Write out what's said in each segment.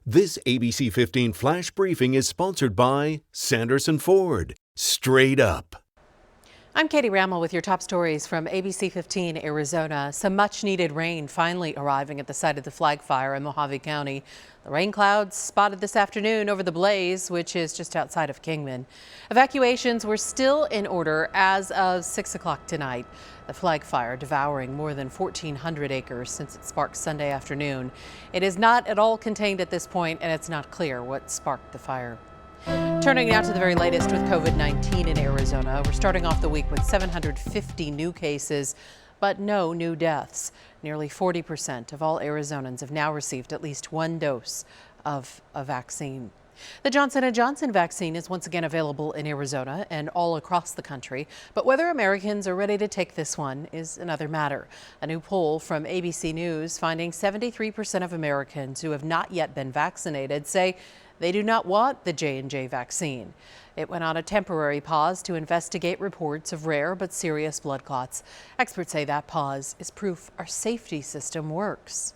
This ABC 15 flash briefing is sponsored by Sanderson Ford. Straight up. I'm Katie Rammel with your top stories from ABC15 Arizona. Some much needed rain finally arriving at the site of the flag fire in Mojave County. The rain clouds spotted this afternoon over the blaze, which is just outside of Kingman. Evacuations were still in order as of 6 o'clock tonight. The flag fire devouring more than 1,400 acres since it sparked Sunday afternoon. It is not at all contained at this point, and it's not clear what sparked the fire. Turning now to the very latest with COVID-19 in Arizona. We're starting off the week with 750 new cases, but no new deaths. Nearly 40% of all Arizonans have now received at least one dose of a vaccine. The Johnson & Johnson vaccine is once again available in Arizona and all across the country, but whether Americans are ready to take this one is another matter. A new poll from ABC News finding 73% of Americans who have not yet been vaccinated say they do not want the J&J vaccine. It went on a temporary pause to investigate reports of rare but serious blood clots. Experts say that pause is proof our safety system works.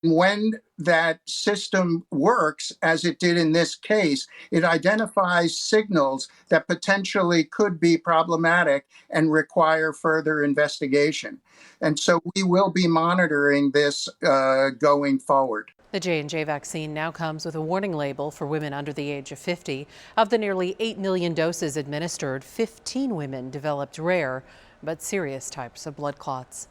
When that system works, as it did in this case, it identifies signals that potentially could be problematic and require further investigation. And so we will be monitoring this going forward. The J&J vaccine now comes with a warning label for women under the age of 50. Of the nearly 8 million doses administered, 15 women developed rare but serious types of blood clots.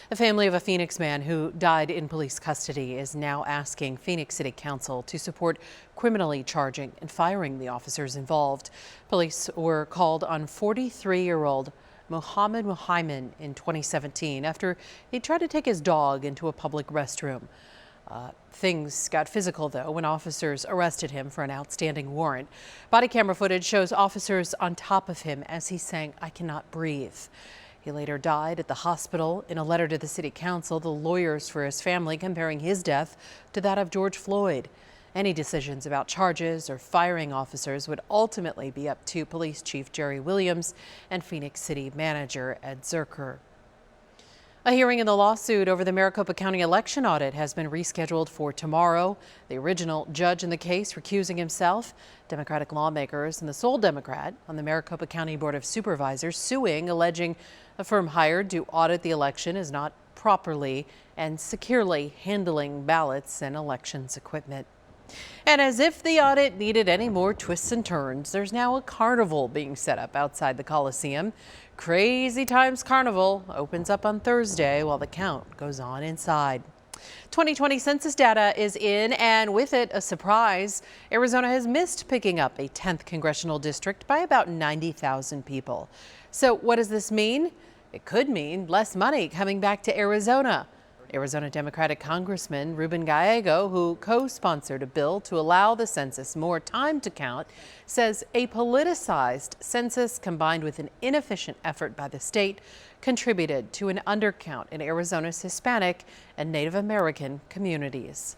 The family of a Phoenix man who died in police custody is now asking Phoenix City Council to support criminally charging and firing the officers involved. Police were called on 43-year-old Mohammed Muhaimin in 2017 after he tried to take his dog into a public restroom. Things got physical, though, when officers arrested him for an outstanding warrant. Body camera footage shows officers on top of him as he sang, "I cannot breathe." He later died at the hospital. In a letter to the city council, the lawyers for his family comparing his death to that of George Floyd. Any decisions about charges or firing officers would ultimately be up to Police Chief Jerry Williams and Phoenix City Manager Ed Zerker. A hearing in the lawsuit over the Maricopa County election audit has been rescheduled for tomorrow. The original judge in the case recusing himself. Democratic lawmakers and the sole Democrat on the Maricopa County Board of Supervisors suing, alleging a firm hired to audit the election is not properly and securely handling ballots and elections equipment. And as if the audit needed any more twists and turns, there's now a carnival being set up outside the Coliseum. Crazy Times Carnival opens up on Thursday while the count goes on inside. 2020 census data is in, and with it, a surprise. Arizona has missed picking up a 10th congressional district by about 90,000 people. So what does this mean? It could mean less money coming back to Arizona. Arizona Democratic Congressman Ruben Gallego, who co-sponsored a bill to allow the census more time to count, says a politicized census combined with an inefficient effort by the state contributed to an undercount in Arizona's Hispanic and Native American communities.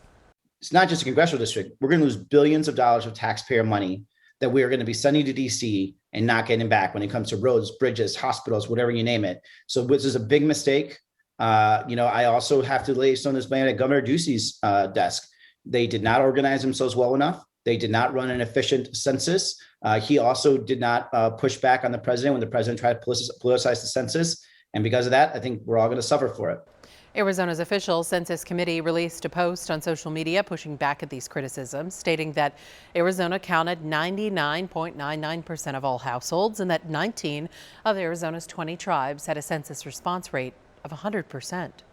It's not just a congressional district. We're going to lose billions of dollars of taxpayer money that we are going to be sending to D.C. and not getting back when it comes to roads, bridges, hospitals, whatever you name it. So this is a big mistake. I also have to lay some of this blame at Governor Ducey's desk. They did not organize themselves well enough. They did not run an efficient census. He also did not push back on the president when the president tried to politicize the census. And because of that, I think we're all going to suffer for it. Arizona's official census committee released a post on social media pushing back at these criticisms, stating that Arizona counted 99.99% of all households and that 19 of Arizona's 20 tribes had a census response rate of 100%.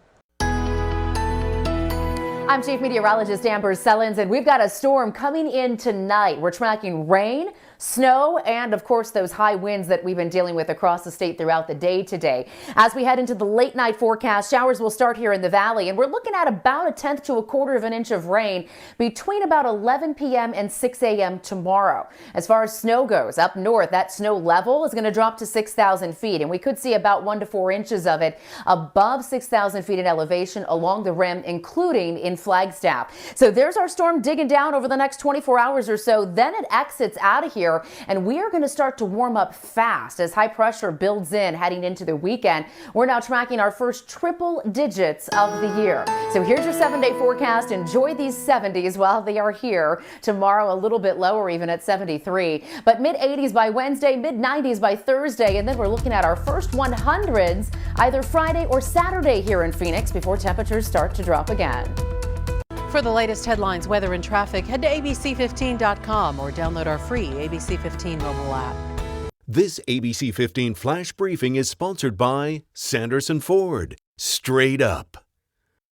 I'm Chief Meteorologist Amber Sellens, and we've got a storm coming in tonight. We're tracking rain, snow, and of course those high winds that we've been dealing with across the state throughout the day today. As we head into the late night forecast, showers will start here in the valley, and we're looking at about 1/10 to 1/4 of an inch of rain between about 11 p.m. and 6 a.m. tomorrow. As far as snow goes, up north, that snow level is going to drop to 6,000 feet, and we could see about 1 to 4 inches of it above 6,000 feet in elevation along the rim, including in Flagstaff. So there's our storm digging down over the next 24 hours or so. Then it exits out of here here, and we are going to start to warm up fast as high pressure builds in heading into the weekend. We're now tracking our first triple digits of the year. So here's your 7-day forecast. Enjoy these 70s while they are here. Tomorrow a little bit lower, even at 73, but mid-80s by Wednesday, mid-90s by Thursday, and then we're looking at our first 100s either Friday or Saturday here in Phoenix before temperatures start to drop again. For the latest headlines, weather, and traffic, head to ABC15.com or download our free ABC15 mobile app. This ABC 15 Flash Briefing is sponsored by Sanderson Ford. Straight up.